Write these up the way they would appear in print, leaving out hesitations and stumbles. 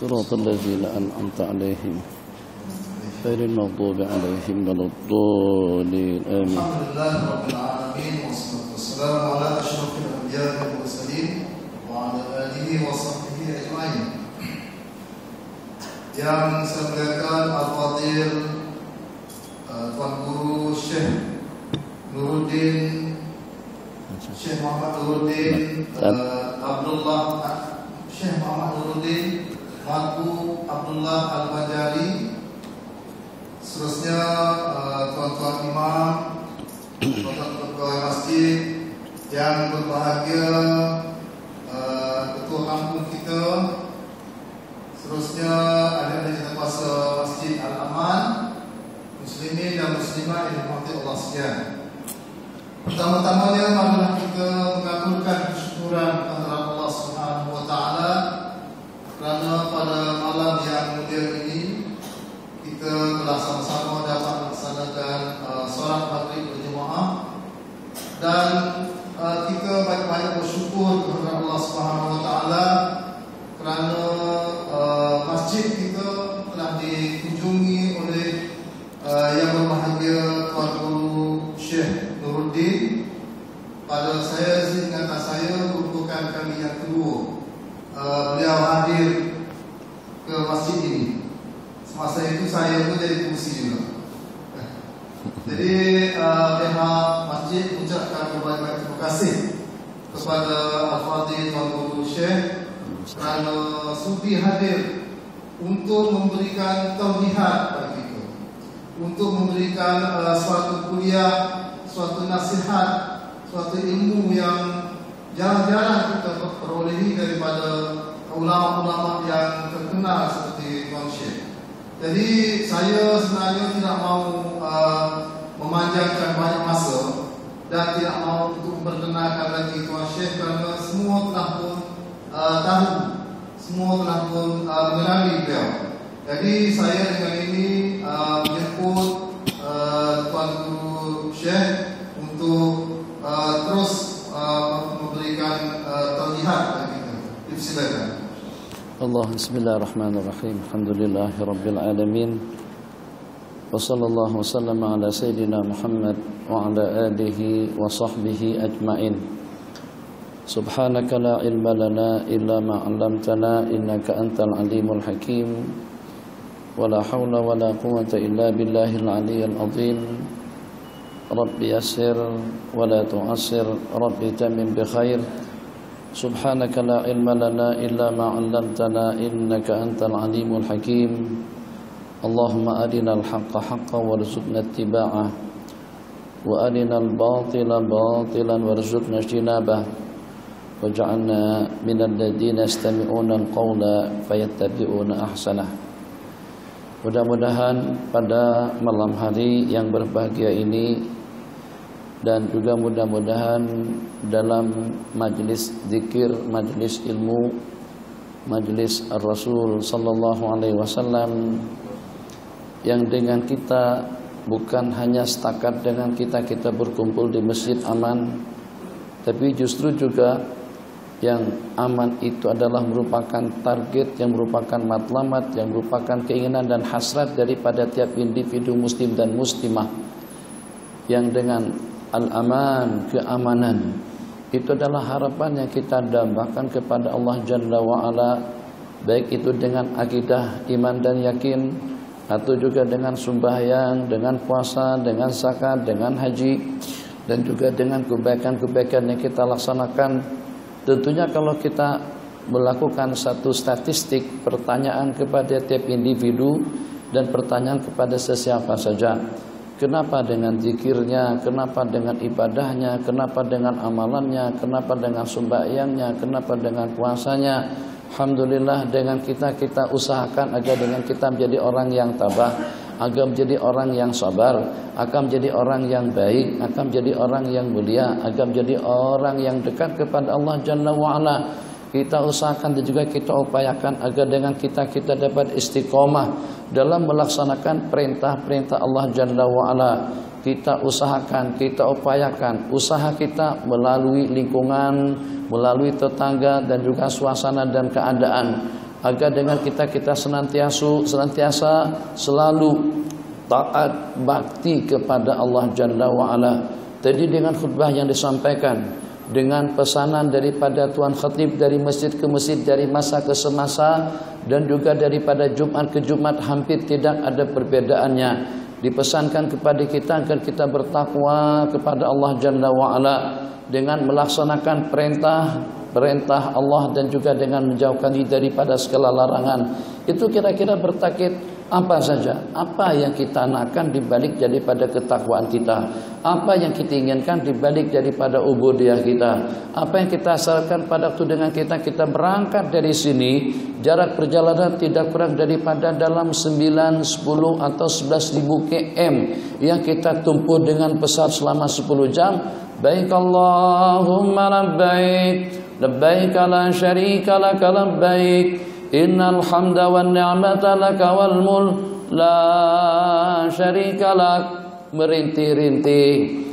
صراط الذين أنعمت عليهم غير المغضوب عليهم ولا الضالين آمين. الحمد لله رب العالمين والصلاة والسلام على أشرف الأنبياء والمرسلين وعلى آله وصحبه أجمعين. Yang saya muliakan Al-Fadhil Tuan Guru Syekh Nuruddin, Syekh Muhammad Nuruddin Abdullah, Syekh Muhammad Nuruddin Matu Abdullah Al-Bajali. Seterusnya tuan-tuan imam, tuan-tuan pegawai masjid yang berbahagia, ketua kampung kita. Seterusnya adik-adik jemaah kuasa Masjid Al-Aman, muslimin dan muslimat yang dirahmati Allah sekalian. Pertama-tamanya marilah kita mengagungkan kesyukuran kepada Allah Subhanahu wa taala kerana pada malam yang mulia ini kita telah sama-sama dapat melaksanakan solat maghrib berjemaah, dan kita baik-baik bersyukur kepada Allah Subhanahu wa taala kerana masjid kita telah dikunjungi oleh yang berbahagia Tuan Guru Syekh Nuruddin. Pada saya seingatan saya merupakan kali yang kedua beliau hadir ke masjid ini. Semasa itu saya pun jadi kursi juga. Jadi pihak masjid mengucapkan berbagai terima kasih kepada Al-Fadhil Tuan Guru Syekh kerana sudi hadir untuk memberikan tauhid bagi kita, untuk memberikan suatu kuliah, suatu nasihat, suatu ilmu yang jarang-jarang kita perolehi daripada ulama-ulama yang terkenal seperti Tuan Syekh. Jadi saya sebenarnya tidak mahu memanjangkan banyak masa dan tidak mahu untuk memperkenalkan lagi Tuan Syekh kerana semua telah pun tahu, semua telah pun mengenali beliau. Jadi saya dengan ini menjemput Tuan Guru Syekh untuk terus memberikan tauhid bagi kita. Silakan. Allah, bismillahirrahmanirrahim. Alhamdulillahirabbil alamin. Wa sallallahu wasallama ala sayyidina Muhammad wa ala alihi wa sahbihi ajmain. Subhanaka la ilma lana illa ma 'allamtana innaka antal alimul hakim. Wa la haula wa la quwwata illa billahil aliyyil azim. Rabbi yassir wa la tu'assir, Rabbi tamim bi khair. Subhanaka la ilma lana illa ma 'allamtana innaka antal alimul hakim. Allahumma arinal haqqa haqqan warzuqna ittiba'ah wa arinal batila batilan warzuqna ijtinabah waj'alna minal ladzina yastami'una al-qawla fayattabi'una ahsanah. Mudah-mudahan pada malam hari yang berbahagia ini dan juga mudah-mudahan dalam majlis zikir, majlis ilmu, majlis Ar-Rasul sallallahu alaihi wasallam, yang dengan kita bukan hanya setakat dengan kita berkumpul di Masjid Aman, tapi justru juga yang aman itu adalah merupakan target, yang merupakan matlamat, yang merupakan keinginan dan hasrat daripada tiap individu muslim dan muslimah, yang dengan al-aman, keamanan, itu adalah harapan yang kita dambakan kepada Allah Jalla wa'ala, baik itu dengan akidah, iman dan yakin, atau juga dengan sembahyang, dengan puasa, dengan zakat, dengan haji, dan juga dengan kebaikan-kebaikan yang kita laksanakan. Tentunya kalau kita melakukan satu statistik pertanyaan kepada tiap individu dan pertanyaan kepada sesiapa saja, kenapa dengan zikirnya, kenapa dengan ibadahnya, kenapa dengan amalannya, kenapa dengan sembahyangnya, kenapa dengan puasanya. Alhamdulillah, dengan kita usahakan agar dengan kita menjadi orang yang tabah, agar menjadi orang yang sabar, akan menjadi orang yang baik, akan menjadi orang yang mulia, akan menjadi orang yang dekat kepada Allah Jalla wa'ala. Kita usahakan dan juga kita upayakan agar dengan kita dapat istiqomah dalam melaksanakan perintah-perintah Allah Jalla wa'ala. Kita usahakan, kita upayakan usaha kita melalui lingkungan, melalui tetangga dan juga suasana dan keadaan, agar dengan kita senantiasa selalu taat bakti kepada Allah Jalla wa'ala. Tadi dengan khutbah yang disampaikan, dengan pesanan daripada Tuan Khatib dari masjid ke masjid, dari masa ke semasa, dan juga daripada Jumat ke Jumat hampir tidak ada perbedaannya. Dipesankan kepada kita agar kita bertakwa kepada Allah Jalla wa'ala dengan melaksanakan perintah Allah dan juga dengan menjauhkan diri daripada segala larangan. Itu kira-kira bertakkit apa saja, apa yang kita nakkan dibalik daripada ketakwaan kita, apa yang kita inginkan dibalik daripada ubudiyah kita, apa yang kita syaratkan pada waktu dengan kita berangkat dari sini, jarak perjalanan tidak kurang daripada dalam 9, 10 atau 11.000 km yang kita tempuh dengan pesawat selama 10 jam. Baik Allahumma labbaik, labbaik la syarika laka labbaik, innal hamda wan ni'mata laka wal mulk la syarika lak. Merintih-rintih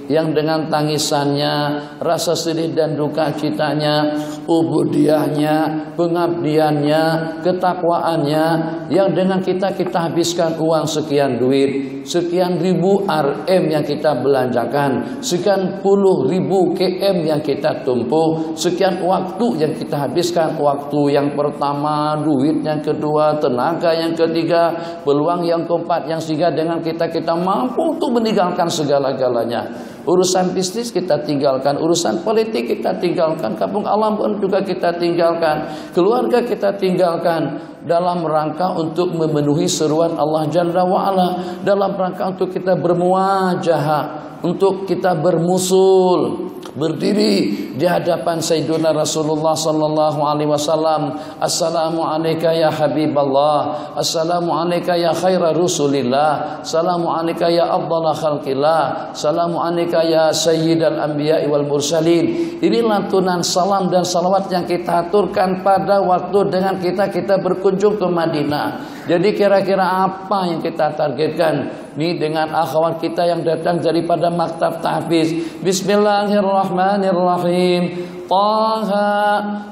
yang dengan tangisannya, rasa sedih dan duka citanya, ubudiyahnya, pengabdiannya, ketakwaannya, yang dengan kita habiskan uang sekian duit, sekian ribu RM yang kita belanjakan, sekian puluh ribu KM yang kita tumpuh, sekian waktu yang kita habiskan, waktu yang pertama, duit yang kedua, tenaga yang ketiga, peluang yang keempat, yang sehingga dengan kita mampu untuk meninggalkan segala-galanya. Urusan bisnis kita tinggalkan, urusan politik kita tinggalkan, kampung alam pun juga kita tinggalkan, keluarga kita tinggalkan, dalam rangka untuk memenuhi seruan Allah Jalla wa'ala, dalam rangka untuk kita bermuwajahah, untuk kita bermusul, berdiri di hadapan Sayyiduna Rasulullah sallallahu alaihi wasallam. Assalamu alayka ya Habiballah, assalamu alayka ya khaira Rusulillah, assalamu alayka ya afdhala khalqillah, assalamu alayka ya sayyidal anbiya'i wal mursalin. Ini lantunan salam dan salawat yang kita aturkan pada waktu dengan kita berkunjung ke Madinah. Jadi kira-kira apa yang kita targetkan ini dengan akhwat kita yang datang daripada maktab tahfiz? Bismillahirrahmanirrahim. Taha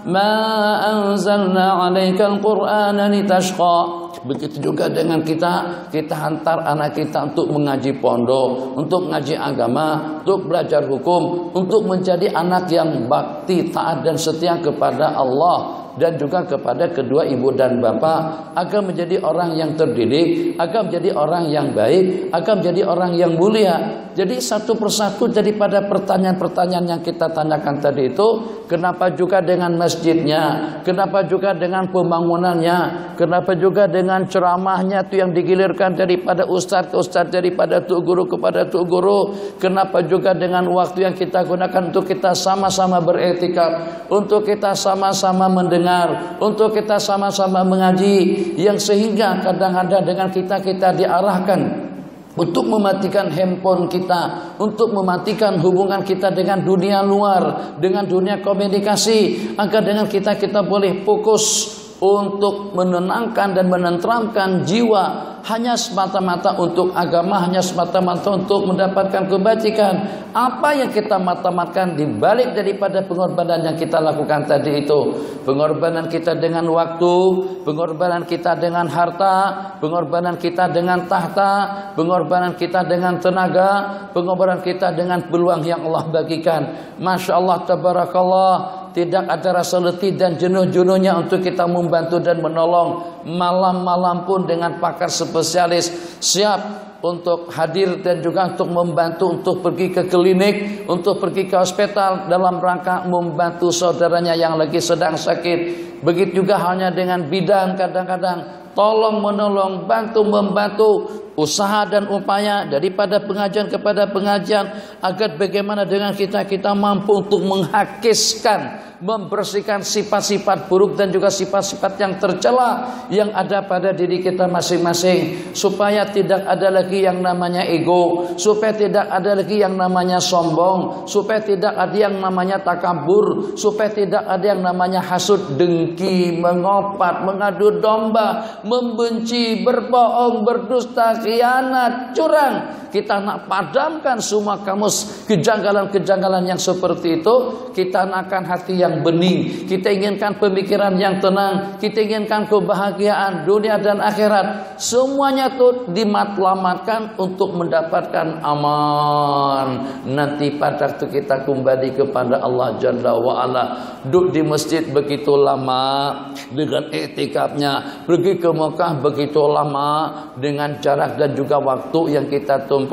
ma anzalna 'alaikal qur'ana litashqa. Begitu juga dengan kita hantar anak kita untuk mengaji pondok, untuk mengaji agama, untuk belajar hukum, untuk menjadi anak yang bakti, taat dan setia kepada Allah dan juga kepada kedua ibu dan bapak, agar menjadi orang yang terdidik, agar menjadi orang yang baik, agar menjadi orang yang mulia. Jadi satu persatu daripada pertanyaan-pertanyaan yang kita tanyakan tadi itu, kenapa juga dengan masjidnya, kenapa juga dengan pembangunannya, kenapa juga dengan ceramahnya itu yang digilirkan daripada ustaz ke ustaz, daripada tuk guru kepada tuk guru, kenapa juga dengan waktu yang kita gunakan untuk kita sama-sama beretikaf, untuk kita sama-sama mendengar, untuk kita sama-sama mengaji, yang sehingga kadang-kadang dengan kita diarahkan untuk mematikan handphone kita, untuk mematikan hubungan kita dengan dunia luar, dengan dunia komunikasi, agar dengan kita boleh fokus untuk menenangkan dan menenteramkan jiwa, hanya semata-mata untuk agama, hanya semata-mata untuk mendapatkan kebajikan. Apa yang kita mata-matakan di balik daripada pengorbanan yang kita lakukan tadi itu, pengorbanan kita dengan waktu, pengorbanan kita dengan harta, pengorbanan kita dengan tahta, pengorbanan kita dengan tenaga, pengorbanan kita dengan peluang yang Allah bagikan. Masya Allah, tabarakallah, tidak ada rasa letih dan jenuh-jenuhnya untuk kita membantu dan menolong. Malam-malam pun dengan pakar spesialis siap untuk hadir dan juga untuk membantu, untuk pergi ke klinik, untuk pergi ke hospital dalam rangka membantu saudaranya yang lagi sedang sakit. Begitu juga halnya dengan bidan, kadang-kadang tolong menolong, bantu membantu, usaha dan upaya daripada pengajian kepada pengajian, agar bagaimana dengan kita mampu untuk menghakiskan, membersihkan sifat-sifat buruk dan juga sifat-sifat yang tercela yang ada pada diri kita masing-masing, supaya tidak ada lagi yang namanya ego, supaya tidak ada lagi yang namanya sombong, supaya tidak ada yang namanya takabur, supaya tidak ada yang namanya hasud, dengki, mengopat, mengadu domba, membenci, berbohong, berdusta, khianat, curang. Kita nak padamkan semua kamus kejanggalan-kejanggalan yang seperti itu. Kita nakkan hati yang bening. Kita inginkan pemikiran yang tenang. Kita inginkan kebahagiaan dunia dan akhirat. Semuanya itu dimatlamatkan untuk mendapatkan aman. Nanti pada waktu kita kembali kepada Allah Jalla wa'ala, duduk di masjid begitu lama dengan iktikafnya, pergi ke Mekah begitu lama dengan jarak dan juga waktu yang kita tempuh.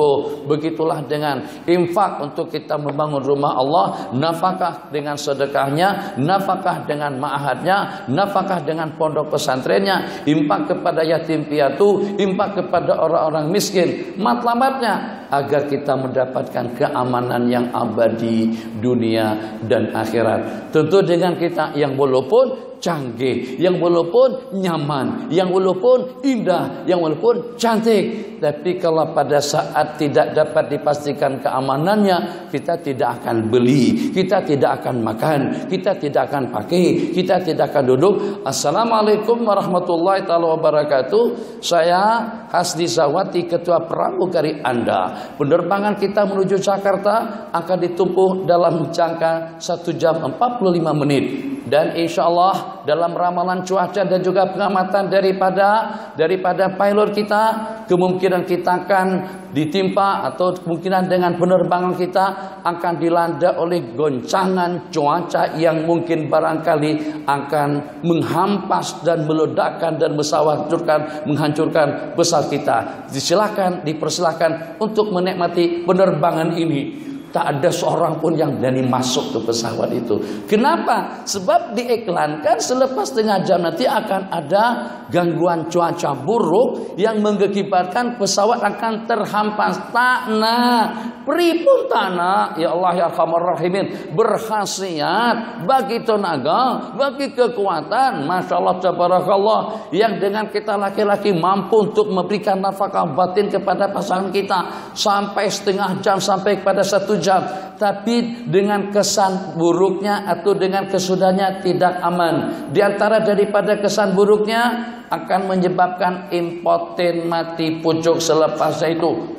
Begitulah dengan infak untuk kita membangun rumah Allah, nafkah dengan sedekahnya, nafkah dengan ma'hadnya, nafkah dengan pondok pesantrennya, infak kepada yatim piatu, infak kepada orang-orang miskin. Matlamatnya agar kita mendapatkan keamanan yang abadi dunia dan akhirat. Tentu dengan kita yang walaupun canggih, yang walaupun nyaman, yang walaupun indah, yang walaupun cantik, tapi kalau pada saat tidak dapat dipastikan keamanannya, kita tidak akan beli, kita tidak akan makan, kita tidak akan pakai, kita tidak akan duduk. Assalamualaikum warahmatullahi wabarakatuh. Saya Hasdi Zawati, ketua pramugari Anda. Penerbangan kita menuju Jakarta akan ditempuh dalam jangka 1 jam 45 menit. Dan insya Allah dalam ramalan cuaca dan juga pengamatan daripada pilot kita, kemungkinan kita akan ditimpa atau kemungkinan dengan penerbangan kita akan dilanda oleh goncangan cuaca yang mungkin barangkali akan menghampas dan meledakkan dan menghancurkan pesawat kita. Dipersilakan untuk menikmati penerbangan ini. Tak ada seorang pun yang berani masuk ke pesawat itu. Kenapa? Sebab diiklankan selepas setengah jam nanti akan ada gangguan cuaca buruk yang mengakibatkan pesawat akan terhampas. Pripun tanah, ya Allah ya Arhamar Rahimin, berkhasiat bagi tenaga, bagi kekuatan, Masya Allah tabarakallah, yang dengan kita laki-laki mampu untuk memberikan nafkah batin kepada pasangan kita sampai setengah jam, sampai kepada 1 jam, tapi dengan kesan buruknya atau dengan kesudahannya tidak aman. Di antara daripada kesan buruknya akan menyebabkan impoten, mati pucuk selepasnya itu.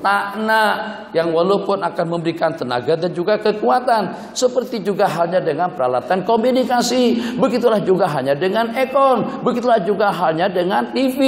Yang walaupun akan memberikan tenaga dan juga kekuatan. Seperti juga halnya dengan peralatan komunikasi. Begitulah juga hanya dengan ekon. Begitulah juga hanya dengan TV.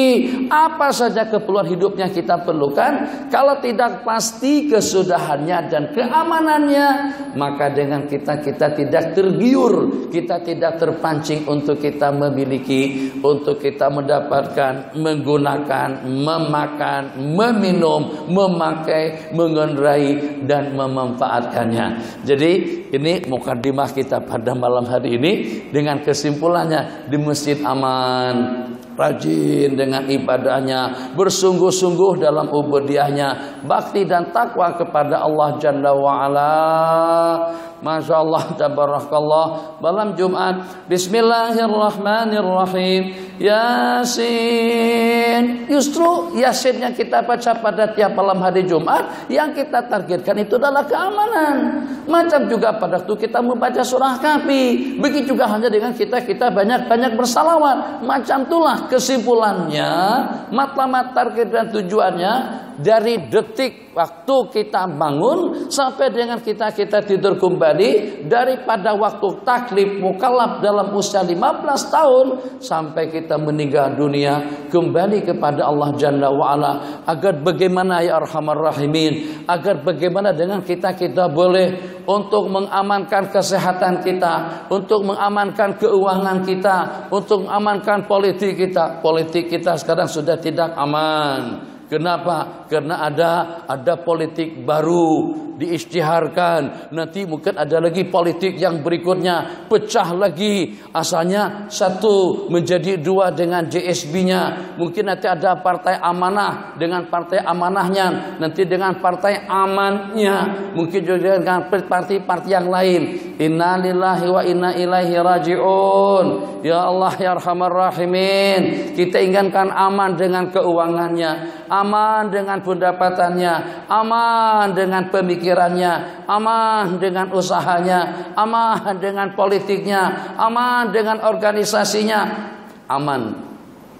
Apa saja keperluan hidupnya kita perlukan, kalau tidak pasti kesudahannya dan keamanannya, maka dengan kita tidak tergiur, kita tidak terpancing untuk kita memiliki, untuk kita mendapatkan, menggunakan, memakan, meminum, memakai, mengendarai dan memanfaatkannya. Jadi ini mukadimah kita pada malam hari ini, dengan kesimpulannya di masjid aman, rajin dengan ibadahnya, bersungguh-sungguh dalam ubudiyahnya, bakti dan takwa kepada Allah Jalla wa'ala. Masya Allah tabarakallah. Malam Jumat, Bismillahirrahmanirrahim. Yasin. Justru Yasin yang kita baca pada tiap malam hari Jumat, yang kita targetkan itu adalah keamanan. Macam juga pada waktu kita membaca surah Kahfi, begitu juga hanya dengan kita banyak-banyak bersalawat. Macam itulah kesimpulannya, matlamat, target dan tujuannya, dari detik waktu kita bangun sampai dengan kita tidur kembali, daripada waktu taklif mukallaf dalam usia 15 tahun sampai kita meninggal dunia kembali kepada Allah Jalla wa'ala. Agar bagaimana ya Arhamar Rahimin, agar bagaimana dengan kita boleh untuk mengamankan kesehatan kita, untuk mengamankan keuangan kita, untuk mengamankan politik kita. Politik kita sekarang sudah tidak aman. Kenapa? Karena ada politik baru diisytiharkan. Nanti mungkin ada lagi politik yang berikutnya, pecah lagi. Asalnya 1 menjadi 2 dengan JSB-nya. Mungkin nanti ada partai amanah dengan partai amanahnya, nanti dengan partai amannya, mungkin juga dengan partai-partai yang lain. Inna lillahi wa inna ilaihi raji'un. Ya Allah ya Arhamar Rahimin, kita inginkan aman dengan keuangannya, aman dengan pendapatannya, aman dengan pemikirannya, aman dengan usahanya, aman dengan politiknya, aman dengan organisasinya, aman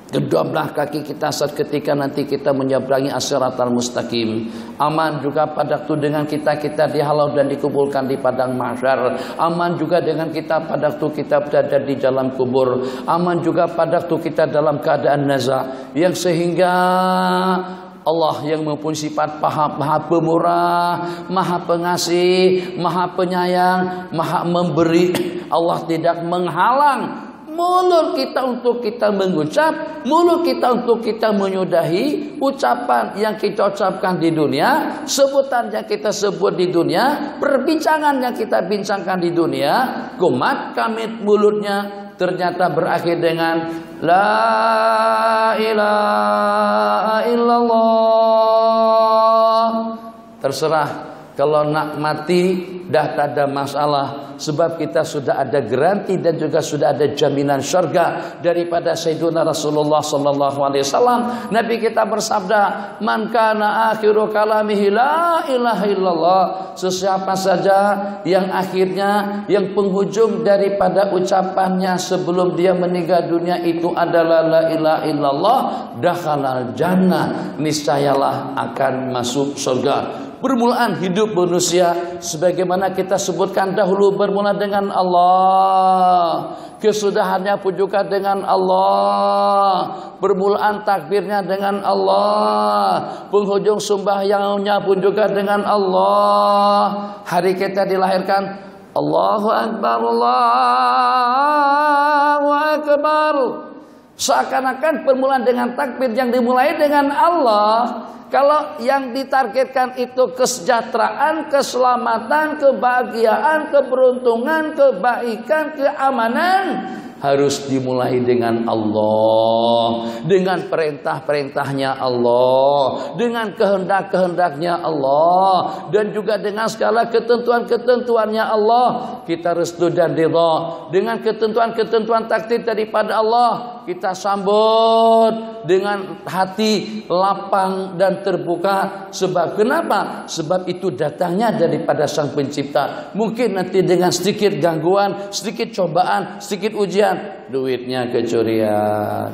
Kedua belah kaki kita saat ketika nanti kita menyeberangi as-siratal mustaqim. Aman juga pada waktu dengan kita dihalau dan dikumpulkan di padang mahsyar. Aman juga dengan kita pada waktu kita berada di dalam kubur. Aman juga pada waktu kita dalam keadaan nazar, yang sehingga Allah yang mempunyai sifat maha pemurah, maha pengasih, maha penyayang, maha memberi. Allah tidak menghalang mulut kita untuk kita mengucap, mulut kita untuk kita menyudahi ucapan yang kita ucapkan di dunia, sebutan yang kita sebut di dunia, perbincangan yang kita bincangkan di dunia. Kumat kamit mulutnya ternyata berakhir dengan la ilaha illallah. Terserah, kalau nak mati dah tak ada masalah, sebab kita sudah ada garansi dan juga sudah ada jaminan syurga daripada Sayyidina Rasulullah sallallahu alaihi wasallam. Nabi kita bersabda, "Man kana akhiru kalamihi la ilaha illallah." Sesiapa saja yang akhirnya, yang penghujung daripada ucapannya sebelum dia meninggal dunia itu adalah la ilaha illallah, dakhalal jannah, niscayalah akan masuk surga. Permulaan hidup manusia sebagaimana kita sebutkan dahulu bermula dengan Allah, kesudahannya pun juga dengan Allah, permulaan takbirnya dengan Allah, penghujung sembahyangnya pun juga dengan Allah. Hari kita dilahirkan, Allahu Akbar, Allahu Akbar. Seakan-akan permulaan dengan takbir yang dimulai dengan Allah. Kalau yang ditargetkan itu kesejahteraan, keselamatan, kebahagiaan, keberuntungan, kebaikan, keamanan, harus dimulai dengan Allah, dengan perintah-perintahnya Allah, dengan kehendak-kehendaknya Allah, dan juga dengan segala ketentuan-ketentuannya Allah. Kita restu dan ridha dengan ketentuan-ketentuan takdir daripada Allah. Kita sambut dengan hati lapang dan terbuka. Sebab kenapa? Sebab itu datangnya daripada Sang Pencipta. Mungkin nanti dengan sedikit gangguan, sedikit cobaan, sedikit ujian, duitnya kecurian,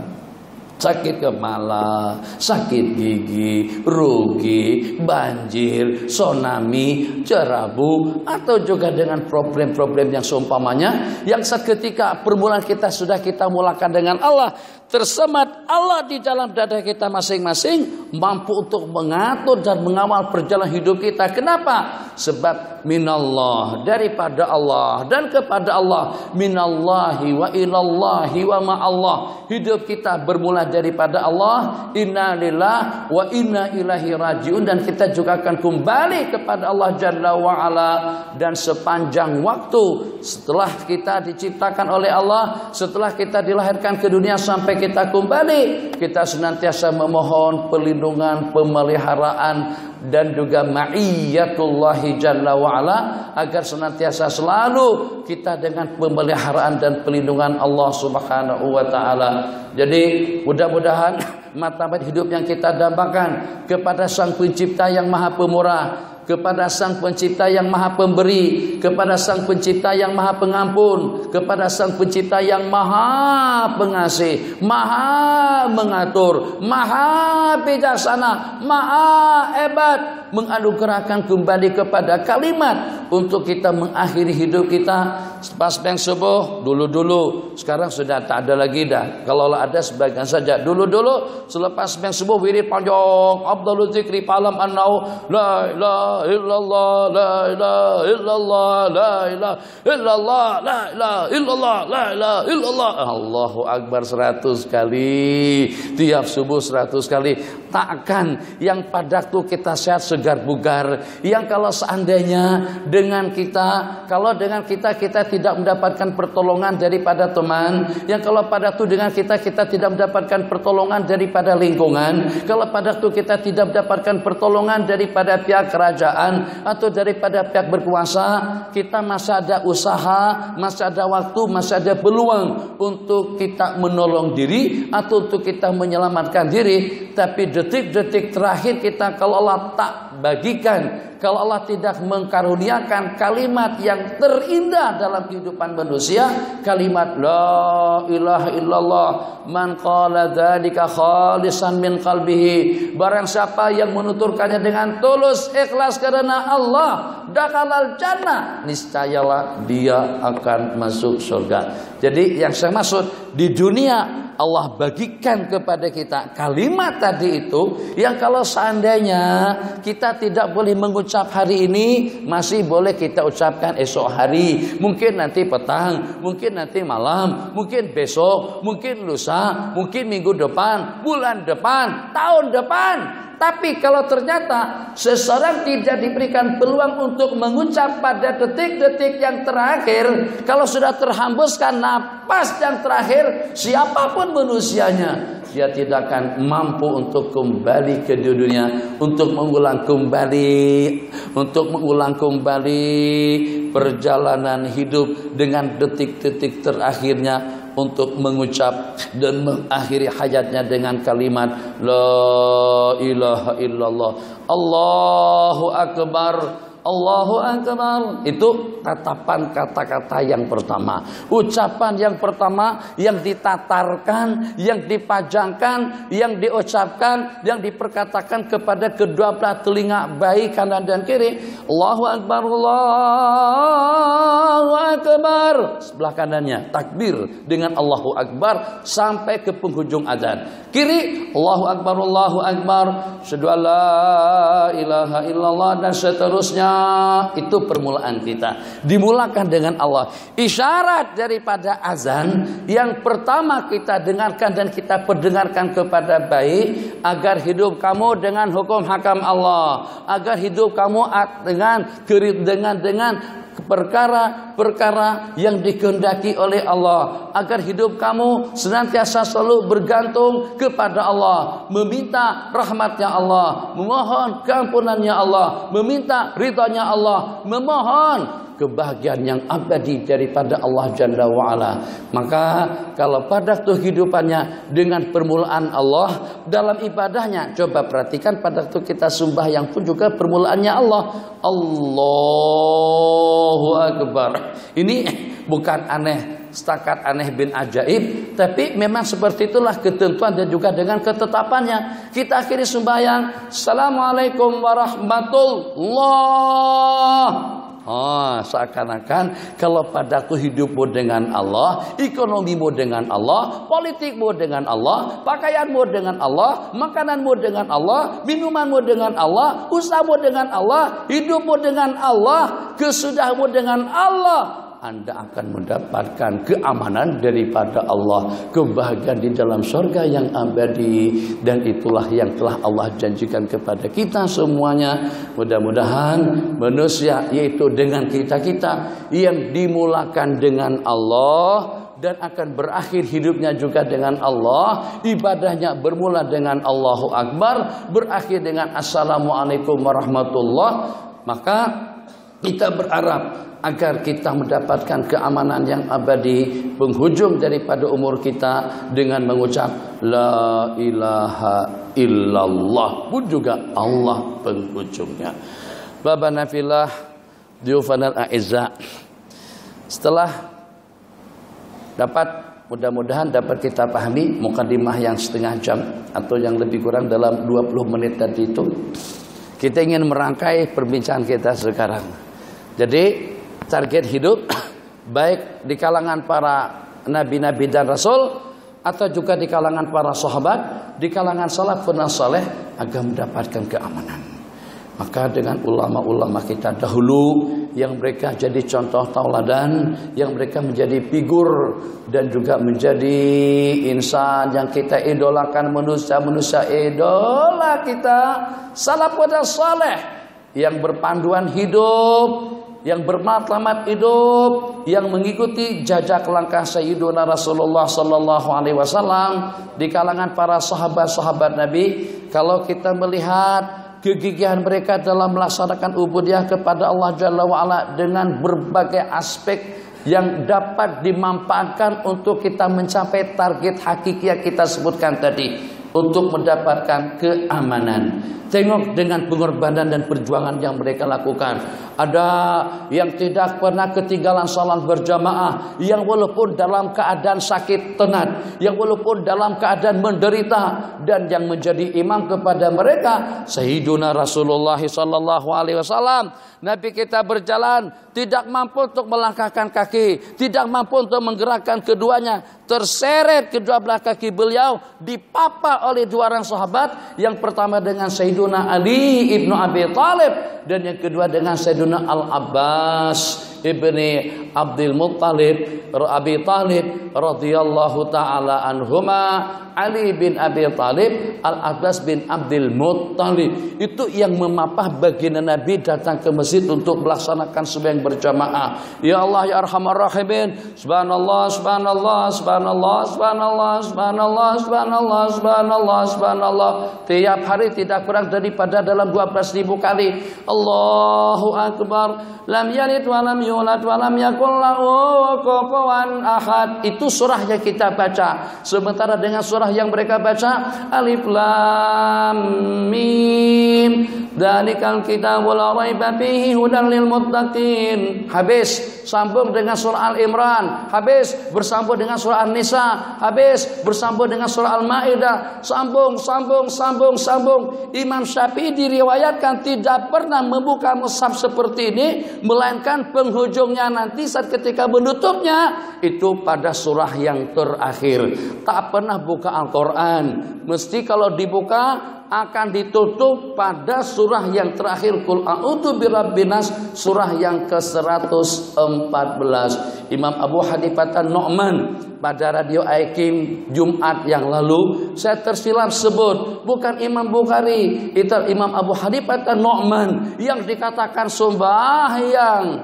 sakit kepala, sakit gigi, rugi, banjir, tsunami, cerabu, atau juga dengan problem-problem yang seumpamanya, yang seketika permulaan kita sudah kita mulakan dengan Allah, tersemat Allah di dalam dada kita masing-masing, mampu untuk mengatur dan mengawal perjalanan hidup kita. Kenapa? Sebab minallah, daripada Allah dan kepada Allah, minallahi wa ilallahi wa ma'allah. Hidup kita bermula daripada Allah, inna lillah wa inna ilaihi rajiun, dan kita juga akan kembali kepada Allah Jalla wa Ala. Dan sepanjang waktu setelah kita diciptakan oleh Allah, setelah kita dilahirkan ke dunia sampai kita kembali, kita senantiasa memohon perlindungan, pemeliharaan, dan juga ma'iyatullahi Jalla wa Ala, agar senantiasa selalu kita dengan pemeliharaan dan perlindungan Allah Subhanahu wa Ta'ala. Jadi mudah-mudahan martabat hidup yang kita dambakan kepada Sang Pencipta yang Maha Pemurah, kepada Sang Pencipta yang Maha Pemberi, kepada Sang Pencipta yang Maha Pengampun, kepada Sang Pencipta yang Maha Pengasih, Maha Mengatur, Maha Bijaksana, Maha Hebat, menganugerahkan kembali kepada kalimat untuk kita mengakhiri hidup kita. Pas beng subuh dulu-dulu, sekarang sudah tak ada lagi dah. Kalau ada sebagian saja. Dulu-dulu selepas beng subuh wirid panjang, afdhalul zikri falam annau la ilaha illallah, la ilaha illallah, la ilaha illallah, la ilaha illallah, la ilaha illallah. Allahu Akbar 100 kali. Tiap subuh 100 kali. Takkan yang pada waktu kita sehat segar bugar, yang kalau seandainya dengan kita, kalau dengan kita tidak mendapatkan pertolongan daripada teman, yang kalau pada waktu dengan kita tidak mendapatkan pertolongan daripada lingkungan, kalau pada waktu kita tidak mendapatkan pertolongan daripada pihak kerajaan atau daripada pihak berkuasa, kita masih ada usaha, masih ada waktu, masih ada peluang untuk kita menolong diri atau untuk kita menyelamatkan diri. Tapi detik-detik terakhir kita, kalau Allah tak bagikan, kalau Allah tidak mengkaruniakan kalimat yang terindah dalam dalam kehidupan manusia kalimat la ilaha illallah. Man qala dzalika khalisan min qalbihi, barang siapa yang menuturkannya dengan tulus ikhlas karena Allah, dakhalal jannah, niscayalah dia akan masuk surga. Jadi yang saya maksud, di dunia Allah bagikan kepada kita kalimat tadi itu yang kalau seandainya kita tidak boleh mengucap hari ini, masih boleh kita ucapkan esok hari, mungkin nanti petang, mungkin nanti malam, mungkin besok, mungkin lusa, mungkin minggu depan, bulan depan, tahun depan. Tapi kalau ternyata seseorang tidak diberikan peluang untuk mengucap pada detik-detik yang terakhir, kalau sudah terhembuskan napas yang terakhir, siapapun manusianya, dia tidak akan mampu untuk kembali ke dunia, untuk mengulang kembali perjalanan hidup dengan detik-detik terakhirnya, untuk mengucap dan mengakhiri hayatnya dengan kalimat la ilaha illallah, Allahu akbar, Allahu akbar. Itu tatapan kata-kata yang pertama, ucapan yang pertama yang ditatarkan, yang dipajangkan, yang diucapkan, yang diperkatakan kepada kedua belah telinga baik kanan dan kiri. Allahu akbar, Allahu akbar. Sebelah kanannya takbir dengan Allahu akbar sampai ke penghujung azan. Kiri Allahu akbar, Allahu akbar, asyhadu an la ilaha illallah, dan seterusnya. Itu permulaan kita, dimulakan dengan Allah. Isyarat daripada azan yang pertama kita dengarkan dan kita perdengarkan kepada baik, agar hidup kamu dengan hukum hakam Allah, agar hidup kamu dengan perkara-perkara yang dikehendaki oleh Allah, agar hidup kamu senantiasa selalu bergantung kepada Allah, meminta rahmatnya Allah, memohon keampunannya Allah, meminta ridhanya Allah, memohon kebahagiaan yang abadi daripada Allah Jalla wa'ala. Maka kalau pada kehidupannya dengan permulaan Allah dalam ibadahnya, coba perhatikan pada waktu kita sembahyang pun juga permulaannya Allah, Allahu Akbar. Ini bukan aneh, setakat aneh bin ajaib, tapi memang seperti itulah ketentuan dan juga dengan ketetapannya. Kita akhiri sembahyang, Assalamualaikum warahmatullah. Seakan-akan kalau padaku hidupmu dengan Allah, ekonomimu dengan Allah, politikmu dengan Allah, pakaianmu dengan Allah, makananmu dengan Allah, minumanmu dengan Allah, usahamu dengan Allah, hidupmu dengan Allah, kesudahmu dengan Allah, Anda akan mendapatkan keamanan daripada Allah, kebahagiaan di dalam surga yang abadi, dan itulah yang telah Allah janjikan kepada kita semuanya. Mudah-mudahan manusia, yaitu dengan kita-kita yang dimulakan dengan Allah dan akan berakhir hidupnya juga dengan Allah, ibadahnya bermula dengan Allahu Akbar, berakhir dengan Assalamualaikum warahmatullah, maka kita berharap agar kita mendapatkan keamanan yang abadi, penghujung daripada umur kita dengan mengucap la ilaha illallah, pun juga Allah penghujungnya. Babana fillah, diyufanal a'izza. Setelah mudah-mudahan dapat kita pahami mukadimah yang setengah jam atau yang lebih kurang dalam 20 menit tadi itu, kita ingin merangkai perbincangan kita sekarang. Jadi target hidup baik di kalangan para nabi-nabi dan rasul, atau juga di kalangan para sahabat, di kalangan salafun saleh, agar mendapatkan keamanan. Maka dengan ulama-ulama kita dahulu yang mereka jadi contoh tauladan, yang mereka menjadi figur dan juga menjadi insan yang kita idolakan, manusia-manusia idola kita, salafun saleh yang berpanduan hidup, yang bermatlamat hidup, yang mengikuti jejak langkah Sayyiduna Rasulullah sallallahu alaihi wasallam di kalangan para sahabat-sahabat Nabi. Kalau kita melihat kegigihan mereka dalam melaksanakan ubudiyah kepada Allah Jalla wa'ala dengan berbagai aspek yang dapat dimanfaatkan untuk kita mencapai target hakiki yang kita sebutkan tadi, untuk mendapatkan keamanan. Tengok dengan pengorbanan dan perjuangan yang mereka lakukan. Ada yang tidak pernah ketinggalan salat berjamaah, yang walaupun dalam keadaan sakit tenat, yang walaupun dalam keadaan menderita, dan yang menjadi imam kepada mereka Sayyiduna Rasulullah sallallahu alaihi wasallam. Nabi kita berjalan tidak mampu untuk melangkahkan kaki, tidak mampu untuk menggerakkan keduanya, terseret kedua belah kaki beliau, dipapa oleh dua orang sahabat. Yang pertama dengan Sayyiduna Ali ibnu Abi Thalib, dan yang kedua dengan Sayyiduna Al-Abbas ibni Abdul Muttalib Abi Talib radhiyallahu taala anhuma. Ali bin Abi Talib, Al-Abbas bin Abdul Muttalib, itu yang memapah baginda Nabi datang ke masjid untuk melaksanakan sembahyang berjamaah. Ya Allah ya Arhamar Rahimin, subhanallah subhanallah subhanallah subhanallah subhanallah subhanallah subhanallah subhanallah, tiap hari tidak kurang daripada dalam 12.000 kali. Allahu akbar, lam yalid wa lam yulad wa lam yakul lahu kufuwan ahad. Itu surah yang kita baca. Sementara dengan surah yang mereka baca, Alif Lam Mim, dzalikal kitabul la raiba fihi hudan lil muttaqin. Habis sambung dengan surah Al-Imran, habis bersambung dengan surah An-Nisa, habis bersambung dengan surah Al-Maidah, sambung. Imam Syafi'i diriwayatkan tidak pernah membuka mushaf seperti ini, melainkan penghujungnya nanti saat ketika menutupnya itu pada surah yang terakhir. Tak pernah buka Al-Quran, mesti kalau dibuka akan ditutup pada surah yang terakhir, Qul a'udzu birabbin nas, surah yang ke-114. Imam Abu Hanifah An-Nu'man pada radio Aikim Jumat yang lalu, saya tersilap sebut bukan Imam Bukhari, itu Imam Abu Hanifah An-Nu'man yang dikatakan sembahyang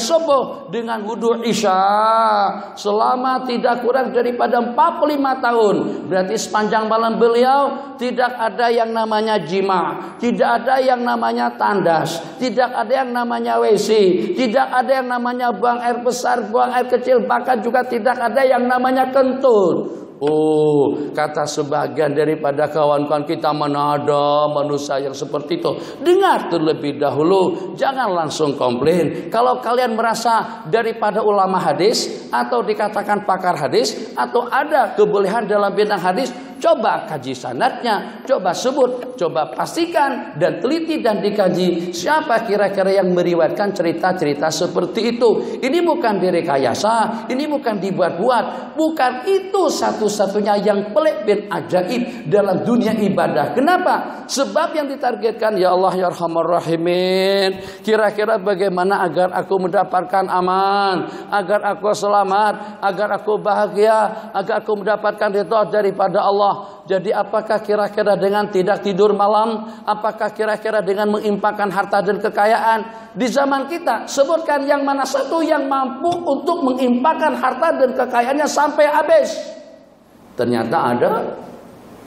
subuh dengan wudu isya selama tidak kurang daripada 45 tahun. Berarti sepanjang malam beliau tidak ada yang namanya jima, tidak ada yang namanya tandas, tidak ada yang namanya WC, tidak ada yang namanya buang air besar, buang air kecil, bahkan juga tidak ada yang namanya kentut. Oh, kata sebagian daripada kawan-kawan kita, mana ada manusia yang seperti itu. Dengar terlebih dahulu, jangan langsung komplain. Kalau kalian merasa daripada ulama hadis atau dikatakan pakar hadis atau ada kebolehan dalam bidang hadis, coba kaji sanadnya, coba sebut, coba pastikan dan teliti dan dikaji siapa kira-kira yang meriwayatkan cerita-cerita seperti itu. Ini bukan direkayasa, ini bukan dibuat-buat, bukan itu satu-satunya yang pelik bin ajaib dalam dunia ibadah. Kenapa? Sebab yang ditargetkan, ya Allah ya Arhamar Rahimin, kira-kira bagaimana agar aku mendapatkan aman, agar aku selamat, agar aku bahagia, agar aku mendapatkan ridha daripada Allah. Jadi apakah kira-kira dengan tidak tidur malam, apakah kira-kira dengan menginfakkan harta dan kekayaan? Di zaman kita, sebutkan yang mana satu yang mampu untuk menginfakkan harta dan kekayaannya sampai habis. Ternyata ada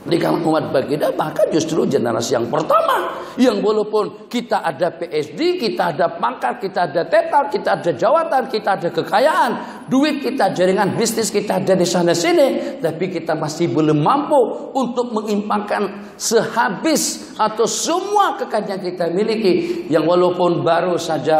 di kalangan umat baginda, bahkan justru generasi yang pertama, yang walaupun kita ada PSD, kita ada pangkat, kita ada tetal, kita ada jawatan, kita ada kekayaan, duit kita, jaringan bisnis kita ada di sana sini, tapi kita masih belum mampu untuk menginfakkan sehabis atau semua kekayaan yang kita miliki, yang walaupun baru saja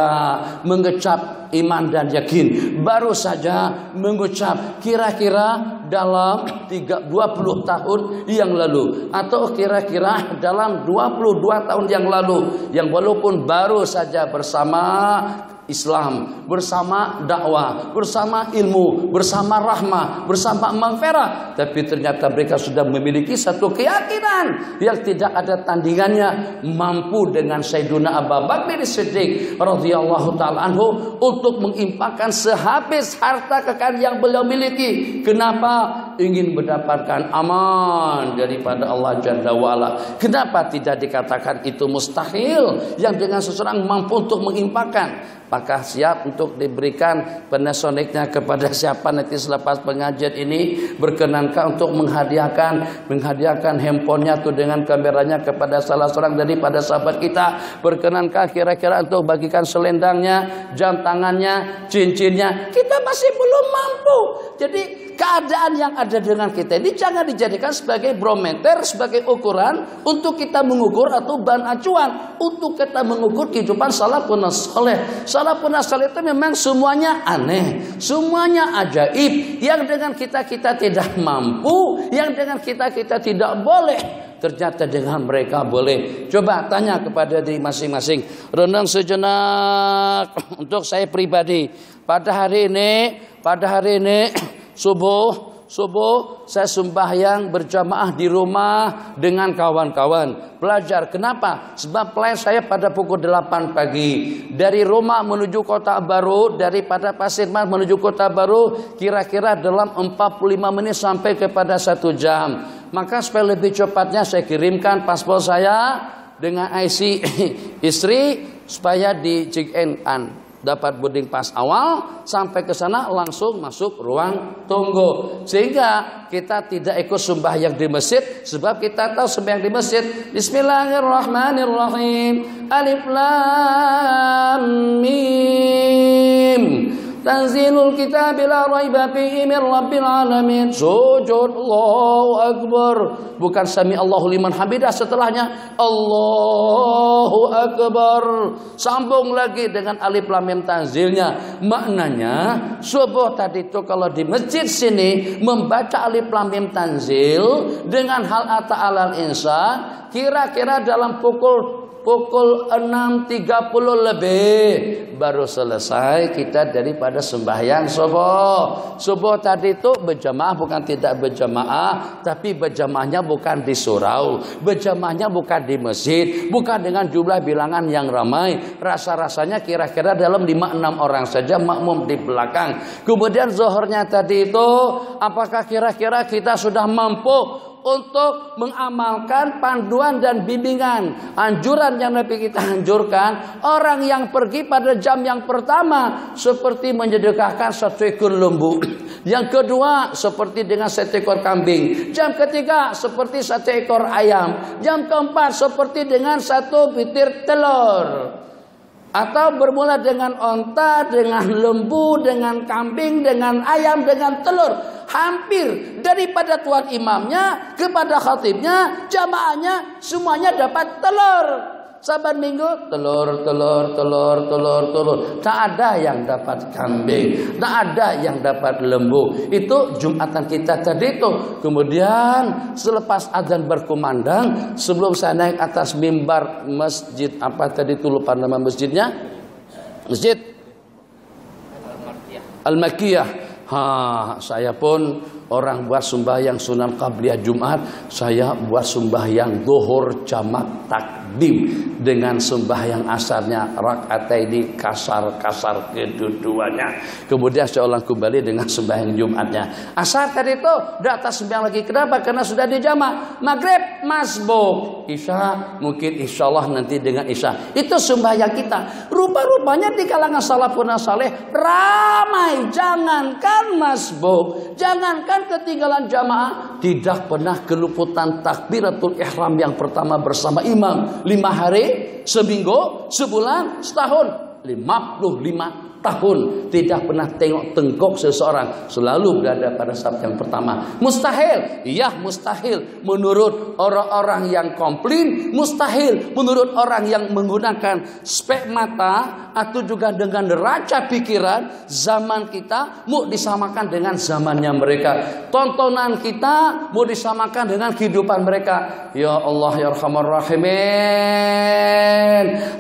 mengecap iman dan yakin, baru saja mengucap kira-kira dalam 20 tahun yang lalu, atau kira-kira dalam 22 tahun yang lalu, yang walaupun baru saja bersama Islam, bersama dakwah, bersama ilmu, bersama rahmah, bersama maghfirah, tapi ternyata mereka sudah memiliki satu keyakinan yang tidak ada tandingannya, mampu dengan Sayyiduna Abu Bakar Siddiq radhiyallahu taala anhu untuk menginfakkan sehabis harta kekayaan yang beliau miliki. Kenapa? Ingin mendapatkan aman daripada Allah Jalla wa'ala. Kenapa tidak dikatakan itu mustahil, yang dengan seseorang mampu untuk menginfakkan? Apakah siap untuk diberikan penesoniknya kepada siapa nanti selepas pengajian ini? Berkenankah untuk menghadiahkan handphonenya atau dengan kameranya kepada salah seorang daripada sahabat kita? Berkenankah kira-kira untuk bagikan selendangnya, jam tangannya, cincinnya? Kita masih belum mampu. Jadi keadaan yang ada dengan kita ini jangan dijadikan sebagai barometer, sebagai ukuran untuk kita mengukur atau bahan acuan untuk kita mengukur kehidupan salafun saleh. Salafun saleh itu memang semuanya aneh, semuanya ajaib, yang dengan kita tidak mampu, yang dengan kita tidak boleh. Ternyata dengan mereka boleh. Coba tanya kepada diri masing-masing. Renung sejenak untuk saya pribadi. Pada hari ini subuh saya sembahyang berjamaah di rumah dengan kawan-kawan. Belajar. Kenapa? Sebab plan saya pada pukul 8 pagi. Dari rumah menuju Kota Baru, daripada Pasir Mas menuju Kota Baru, kira-kira dalam 45 menit sampai kepada 1 jam. Maka supaya lebih cepatnya saya kirimkan paspor saya dengan IC istri supaya di check-in dapat boarding pass awal, sampai ke sana langsung masuk ruang tunggu, sehingga kita tidak ikut sembahyang di masjid. Sebab kita tahu sembahyang di masjid Bismillahirrahmanirrahim, Alif Lam Mim, Tanzilul kitab la raiba fihi min rabbil alamin. Sujud, Allahu Akbar. Bukan sami Allahu liman hamidah setelahnya Allahu Akbar. Sambung lagi dengan alif lam mim tanzilnya. Maknanya subuh tadi itu kalau di masjid sini membaca alif lam mim tanzil dengan hal ata alal insan, kira-kira dalam pukul 6.30 lebih baru selesai kita daripada sembahyang subuh. Subuh tadi itu berjamaah, bukan tidak berjamaah, tapi berjamaahnya bukan di surau, berjamaahnya bukan di masjid, bukan dengan jumlah bilangan yang ramai. Rasa-rasanya kira-kira dalam 5-6 orang saja makmum di belakang. Kemudian zuhurnya tadi itu, apakah kira-kira kita sudah mampu untuk mengamalkan panduan dan bimbingan anjuran yang Nabi kita anjurkan? Orang yang pergi pada jam yang pertama seperti menyedekahkan 1 ekor lembu, yang kedua seperti dengan 1 ekor kambing, jam ketiga seperti 1 ekor ayam, jam keempat seperti dengan 1 butir telur. Atau bermula dengan onta, dengan lembu, dengan kambing, dengan ayam, dengan telur. Hampir daripada tuan imamnya kepada khatibnya, jamaahnya semuanya dapat telur. Saban minggu telur. Tak ada yang dapat kambing, tak ada yang dapat lembu. Itu Jumatan kita tadi itu. Kemudian selepas azan berkumandang, sebelum saya naik atas mimbar masjid, apa tadi itu lupa nama masjidnya, Masjid Al-Makkiyah. Saya pun orang buat sembahyang sunan qabliyah Jumat, saya buat sembahyang zuhur jamak takdim dengan sembahyang asarnya rakaataini kasar kedua-duanya. Kemudian saya ulang kembali dengan sembahyang Jumatnya. Asar tadi itu tidak atas sembahyang lagi. Kenapa? Karena sudah dijamak. Maghrib masbuk, Isya mungkin insyaallah nanti dengan Isya. Itu sembahyang kita. Rupa-rupanya di kalangan salafun saleh ramai, jangankan masbuk, jangankan ketinggalan jamaah, tidak pernah keluputan takbiratul ihram yang pertama bersama imam 5 hari, seminggu, sebulan, setahun, 55 tahun tidak pernah tengok tengkok seseorang, selalu berada pada saf yang pertama. Mustahil, iya mustahil menurut orang-orang yang komplain, mustahil menurut orang yang menggunakan spek mata atau juga dengan neraca pikiran. Zaman kita mau disamakan dengan zamannya mereka, tontonan kita mau disamakan dengan kehidupan mereka. Ya Allah ya Arhamar Rahimin,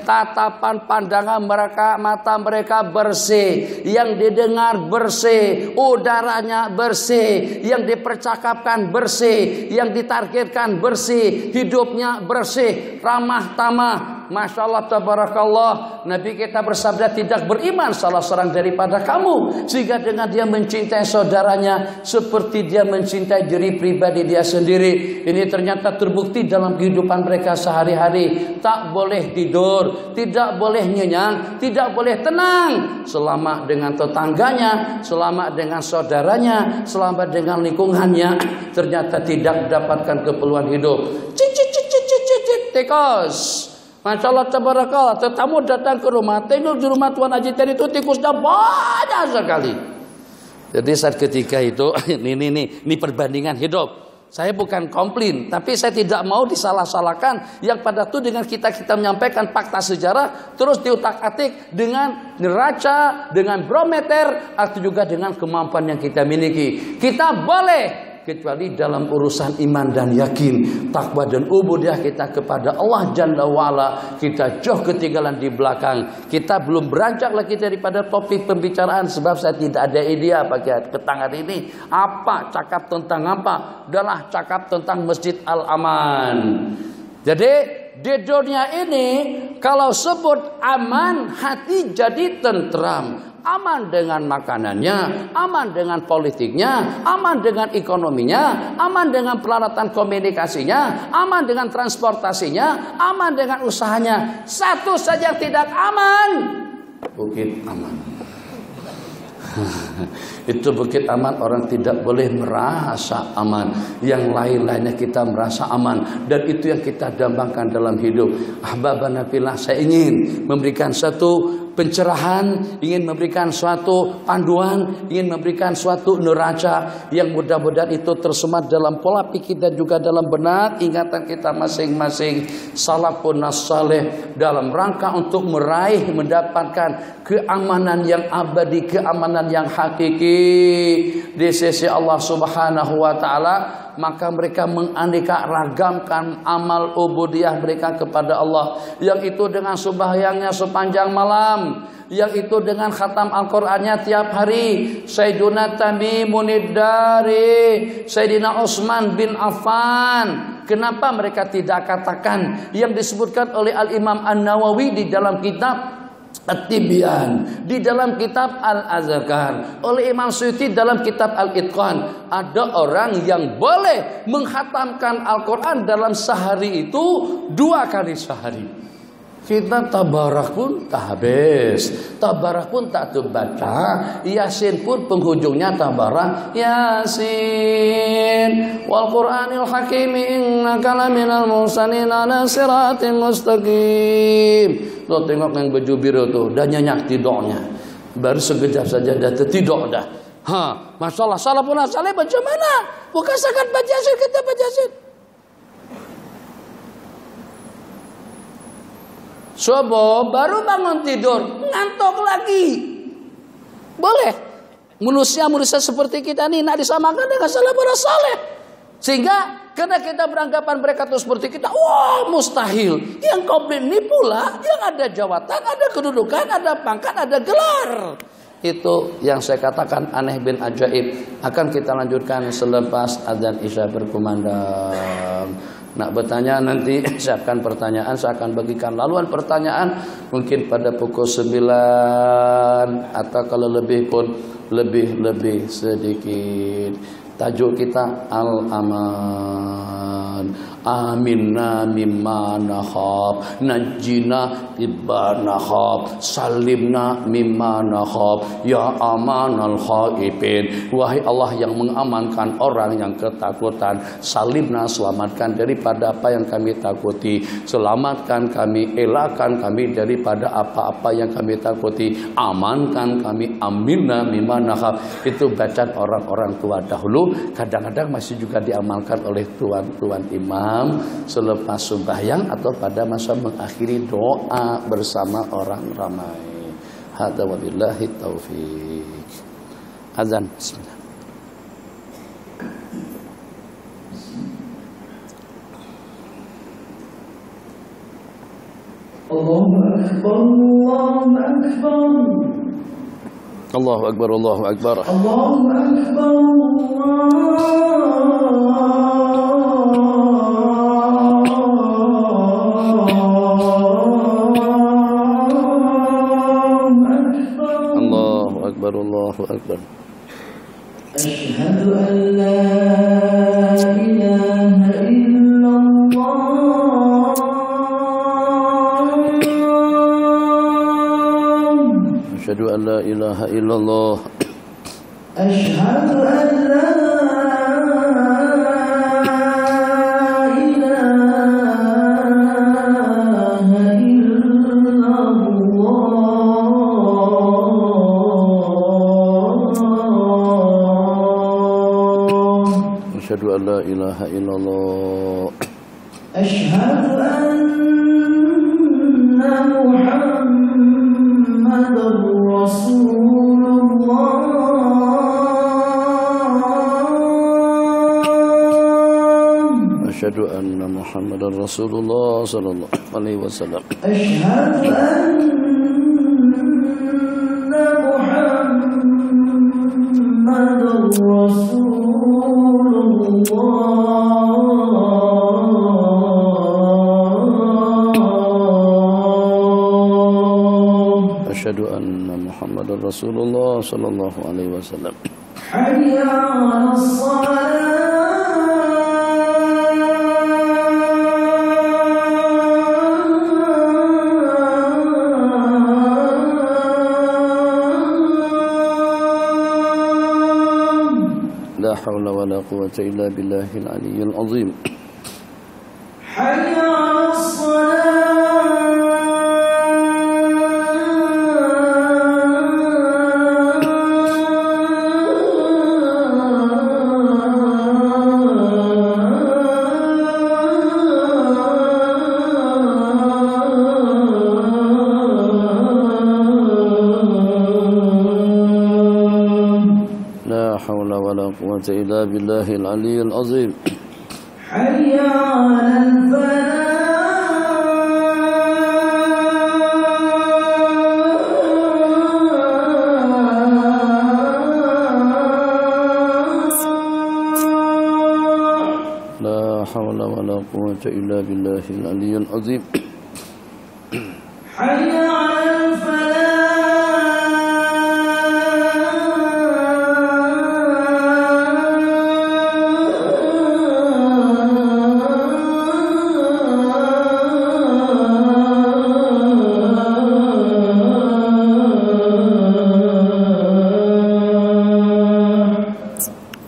tatapan pandangan mereka, mata mereka bersih, yang didengar bersih, udaranya bersih, yang dipercakapkan bersih, yang ditargetkan bersih, hidupnya bersih, ramah tamah. Masya Allah tabarakallah. Nabi kita bersabda, tidak beriman salah seorang daripada kamu sehingga dengan dia mencintai saudaranya seperti dia mencintai diri pribadi dia sendiri. Ini ternyata terbukti dalam kehidupan mereka sehari-hari. Tak boleh tidur, tidak boleh nyenyak, tidak boleh tenang selama dengan tetangganya, selama dengan saudaranya, selama dengan lingkungannya. Ternyata tidak mendapatkan keperluan hidup. Tikus. Masya Allah tabarakallah, tetamu datang ke rumah, tengok di rumah Tuan Haji tadi itu tikusnya banyak sekali. Jadi saat ketika itu ini perbandingan hidup. Saya bukan komplain, tapi saya tidak mau disalah-salahkan yang pada itu dengan kita menyampaikan fakta sejarah terus diutak-atik dengan neraca, dengan barometer atau juga dengan kemampuan yang kita miliki. Kita boleh, kecuali dalam urusan iman dan yakin, takwa dan ubudiyah kita kepada Allah Jalla wa'ala, kita jauh ketinggalan di belakang. Kita belum beranjak lagi daripada topik pembicaraan, sebab saya tidak ada ide pagi petang hari ini apa cakap tentang apa. Adalah cakap tentang Masjid Al-Aman. Jadi di dunia ini kalau sebut aman, hati jadi tentram. Aman dengan makanannya, aman dengan politiknya, aman dengan ekonominya, aman dengan peralatan komunikasinya, aman dengan transportasinya, aman dengan usahanya. Satu saja yang tidak aman, Bukit Aman. Itu Bukit Aman orang tidak boleh merasa aman. Yang lain-lainnya kita merasa aman. Dan itu yang kita dambangkan dalam hidup. Ahbabana fillah, saya ingin memberikan satu pencerahan, ingin memberikan suatu panduan, ingin memberikan suatu neraca yang mudah-mudahan itu tersemat dalam pola pikir dan juga dalam benak ingatan kita masing-masing salafun saleh dalam rangka untuk meraih mendapatkan keamanan yang abadi, keamanan yang hakiki di sisi Allah Subhanahu wa taala. Maka mereka menganeka ragamkan amal ubudiyah mereka kepada Allah, yang itu dengan sembahyangnya sepanjang malam, yang itu dengan khatam Al-Qur'annya tiap hari. Sayyiduna Tamimun Dari, Sayyidina Utsman bin Affan. Kenapa mereka tidak katakan yang disebutkan oleh Al-Imam An-Nawawi di dalam kitab At-Tibyan, di dalam kitab Al-Azkar, oleh Imam Suyuti dalam kitab Al-Itqan. Ada orang yang boleh menghatamkan Al-Quran dalam sehari itu 2 kali sehari. Kita tabarak pun tak habis, tabarak pun tak terbaca, Yasin pun penghujungnya tabarak Yasin wal Qur'anil Hakim innaka laminal mursalin ala siratin mustaqim. Lo tengok yang baju biru tuh, dah nyenyak tidaknya, baru sekejap saja dah tertidur dah. Masalah salah pun asalnya baca mana? Bukan sangat baca Yasin, kita baca Yasin. Subuh baru bangun tidur, ngantuk lagi. Boleh. Manusia seperti kita ini nak disamakan dengan salafun saleh. Sehingga karena kita beranggapan mereka itu seperti kita, wah mustahil. Yang komplain ini pula yang ada jawatan, ada kedudukan, ada pangkat, ada gelar. Itu yang saya katakan aneh bin ajaib. Akan kita lanjutkan selepas adzan Isya berkumandang. Nak bertanya nanti saya akan pertanyaan, saya akan bagikan laluan pertanyaan mungkin pada pukul 9 atau kalau lebih pun lebih sedikit. Tajuk kita Al-Aman. Aminna mimma nakhab, najjina mimma nakhab, salimna mimma nakhab, ya amanal khaifin. Wahai Allah yang mengamankan orang yang ketakutan, salimna, selamatkan daripada apa yang kami takuti, selamatkan kami, elakkan kami daripada apa-apa yang kami takuti, amankan kami, aminna mimma nakhab. Itu bacaan orang-orang tua dahulu, kadang-kadang masih juga diamalkan oleh tuan-tuan imam selepas sembahyang atau pada masa mengakhiri doa bersama orang ramai. Hadza wabillahi taufik. Azan. Bismillah. Allahu Akbar, Allahu Akbar. Allahu Akbar, Allahu Akbar. Allahu Akbar, Allahu Akbar, Allahu Akbar. Asyhadu an la ilaha illallah. Asyhadu an la ilaha illallah. Asyhadu an la ilaha illallah. أشهد أن لا إله إلا الله أشهد أن محمدا رسول الله أشهد أن محمدا رسول الله صلى الله عليه وسلم أشهد أن محمدا رسول الله أشهد أن محمدا رسول الله صلى الله عليه وسلم حي على الصلاة لا حول ولا قوة إلا بالله العلي العظيم حي على لا حول ولا قوة إلا بالله العلي العظيم حي على الفلاح لا حول ولا قوة إلا بالله العلي العظيم حي على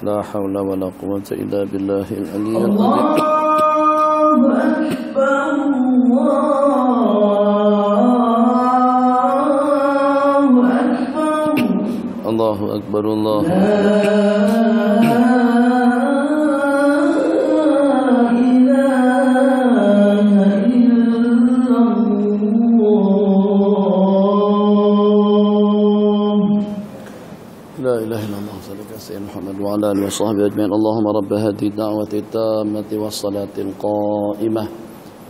لا حول ولا قوة إلا بالله العلي العظيم الله أكبر الله أكبر الله لا إله إلا الله لا إله إلا الله صلى الله عليه محمد وعلى آله وصحبه أجمعين اللهم رب هذه الدعوة التامة والصلاة القائمة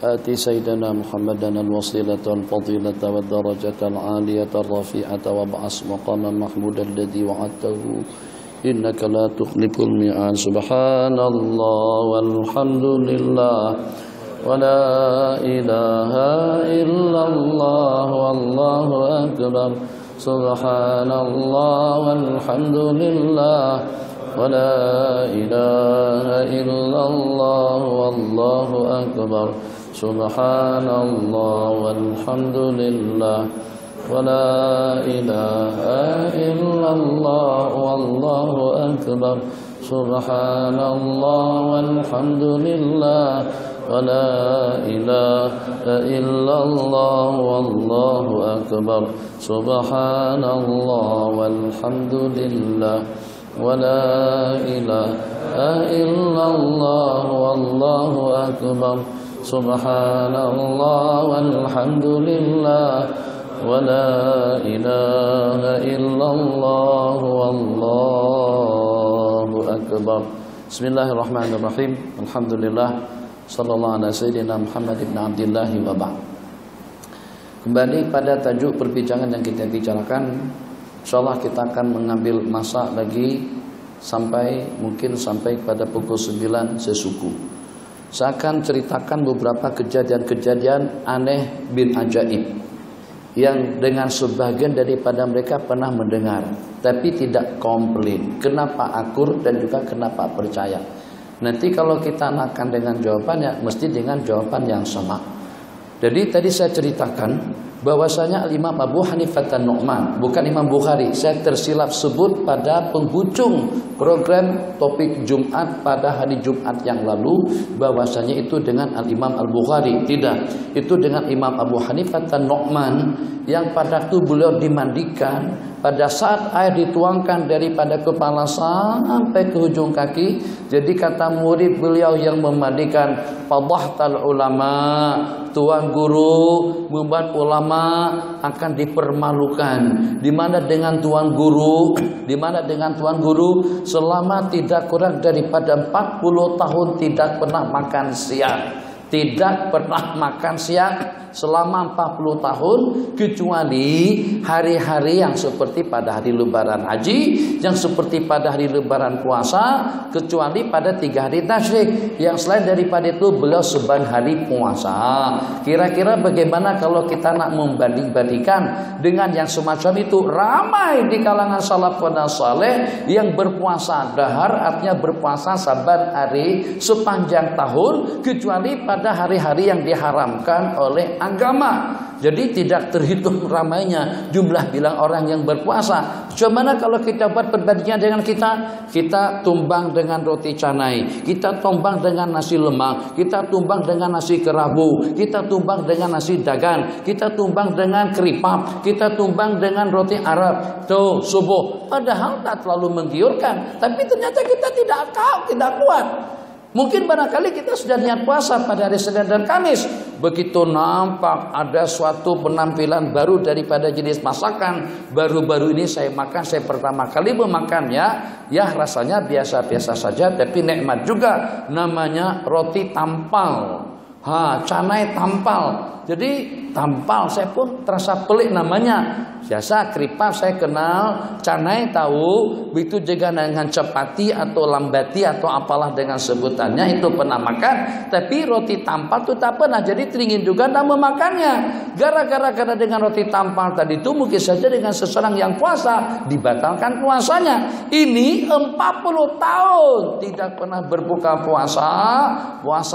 آتي سيدنا محمدا الوسيلة والفضيلة والدرجة العالية الرفيعة وابعث مقاما محمودا الذي وعدته إنك لا تخلف الميعاد سبحان الله والحمد لله ولا إله إلا الله والله أكبر سبحان الله والحمد لله ولا إله إلا الله والله أكبر سبحان الله والحمد لله ولا إله إلا الله والله أكبر سبحان الله والحمد لله ولا إله إلا الله والله أكبر سبحان الله والحمد لله ولا إله إلا الله والله أكبر سبحان الله والحمد لله ولا إله إلا الله والله أكبر بسم الله الرحمن الرحيم الحمد لله sallallahu ala sayyidina Muhammad ibn Abdillah wa ba'd. Kembali pada tajuk perbincangan yang kita bicarakan, insyaallah kita akan mengambil masa lagi mungkin sampai pada pukul 9 sesuku. Saya akan ceritakan beberapa kejadian-kejadian aneh bin ajaib yang dengan sebagian daripada mereka pernah mendengar tapi tidak komplain. Kenapa akur dan juga kenapa percaya. Nanti kalau kita akan dengan jawabannya mesti dengan jawaban yang sama. Jadi tadi saya ceritakan bahwasanya Imam Abu Hanifah An-Nu'man, bukan Imam Bukhari. Saya tersilap sebut pada penghujung program topik Jumat pada hari Jumat yang lalu bahwasanya itu dengan Al-Imam Al-Bukhari. Tidak, itu dengan Imam Abu Hanifah An-Nu'man yang pada waktu beliau dimandikan pada saat air dituangkan daripada kepala sampai ke ujung kaki. Jadi kata murid beliau yang memandikan, fadhahtal ulama, tuan guru membuat ulama akan dipermalukan. Di mana dengan tuan guru, selama tidak kurang daripada 40 tahun tidak pernah makan siang. Tidak pernah makan siang selama 40 tahun, kecuali hari-hari yang seperti pada hari lebaran haji, yang seperti pada hari lebaran puasa, kecuali pada 3 hari tasyrik. Yang selain daripada itu beliau seban hari puasa. Kira-kira bagaimana kalau kita nak membanding-bandingkan dengan yang semacam itu? Ramai di kalangan salafun saleh yang berpuasa dahar, artinya berpuasa saban hari sepanjang tahun, kecuali pada hari-hari yang diharamkan oleh agama. Jadi tidak terhitung ramainya jumlah bilang orang yang berpuasa. Bagaimana kalau kita buat perbandingan dengan kita tumbang dengan roti canai, kita tumbang dengan nasi lemak, kita tumbang dengan nasi kerabu, kita tumbang dengan nasi dagan, kita tumbang dengan keripap, kita tumbang dengan roti Arab. Tuh subuh, padahal tak terlalu menggiurkan, tapi ternyata kita tidak kuat. Mungkin barangkali kita sudah niat puasa pada hari Senin dan Kamis. Begitu nampak ada suatu penampilan baru daripada jenis masakan, baru-baru ini saya makan, saya pertama kali memakannya, ya rasanya biasa-biasa saja, tapi nikmat juga. Namanya roti tampal, canai tampal. Jadi tampal saya pun terasa pelik namanya. Biasa keripap saya kenal, canai tahu, begitu juga dengan cepati atau lambati atau apalah dengan sebutannya itu pernah makan, tapi roti tampal itu tak pernah. Jadi teringin juga tak memakannya. Gara-gara dengan roti tampal tadi itu mungkin saja dengan seseorang yang puasa dibatalkan puasanya. Ini 40 tahun tidak pernah berbuka puasa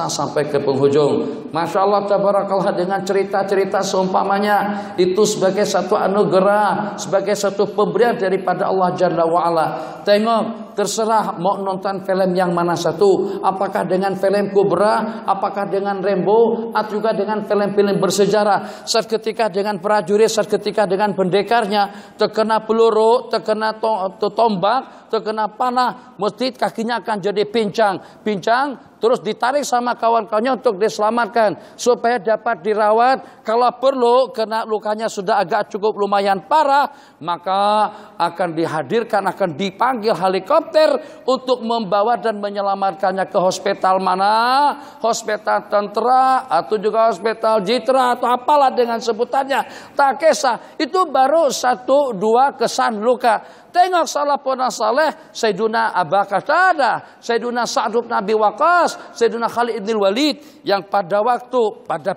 sampai ke penghujung. Masya Allah tabarakallah, dengan cerita-cerita seumpamanya itu sebagai satu anugerah, sebagai satu pemberian daripada Allah Jalla wa'ala. Tengok, terserah mau nonton film yang mana satu, apakah dengan film Kubra, apakah dengan Rambo, atau juga dengan film-film bersejarah. Saat ketika dengan prajurit, saat ketika dengan pendekarnya terkena peluru, terkena tombak, terkena panah, mesti kakinya akan jadi pincang, terus ditarik sama kawan-kawannya untuk diselamatkan supaya dapat dirawat. Kalau perlu kena lukanya sudah agak cukup lumayan parah, maka akan dihadirkan, akan dipanggil helikopter untuk membawa dan menyelamatkannya ke hospital mana, hospital tentara atau juga hospital jitra atau apalah dengan sebutannya. Tak kisah, itu baru 1-2 kesan luka. Tengok salafun saleh, Sayyiduna Abu Qatadah, Sayyiduna Sa'd bin Abi Waqqas, Sayyiduna Khalid bin Walid, yang pada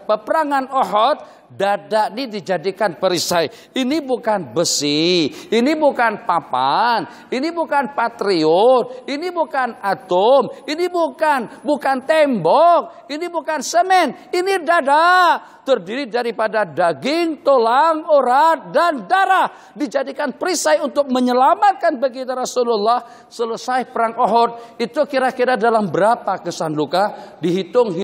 peperangan Uhud dada ini dijadikan perisai. Ini bukan besi, ini bukan papan, ini bukan patriot, ini bukan atom, ini bukan tembok, ini bukan semen, ini dada. Terdiri daripada daging, tulang, urat, dan darah. Dijadikan perisai untuk menyelamatkan baginda Rasulullah. Selesai perang Uhud, itu kira-kira dalam berapa kesan luka? Dihitung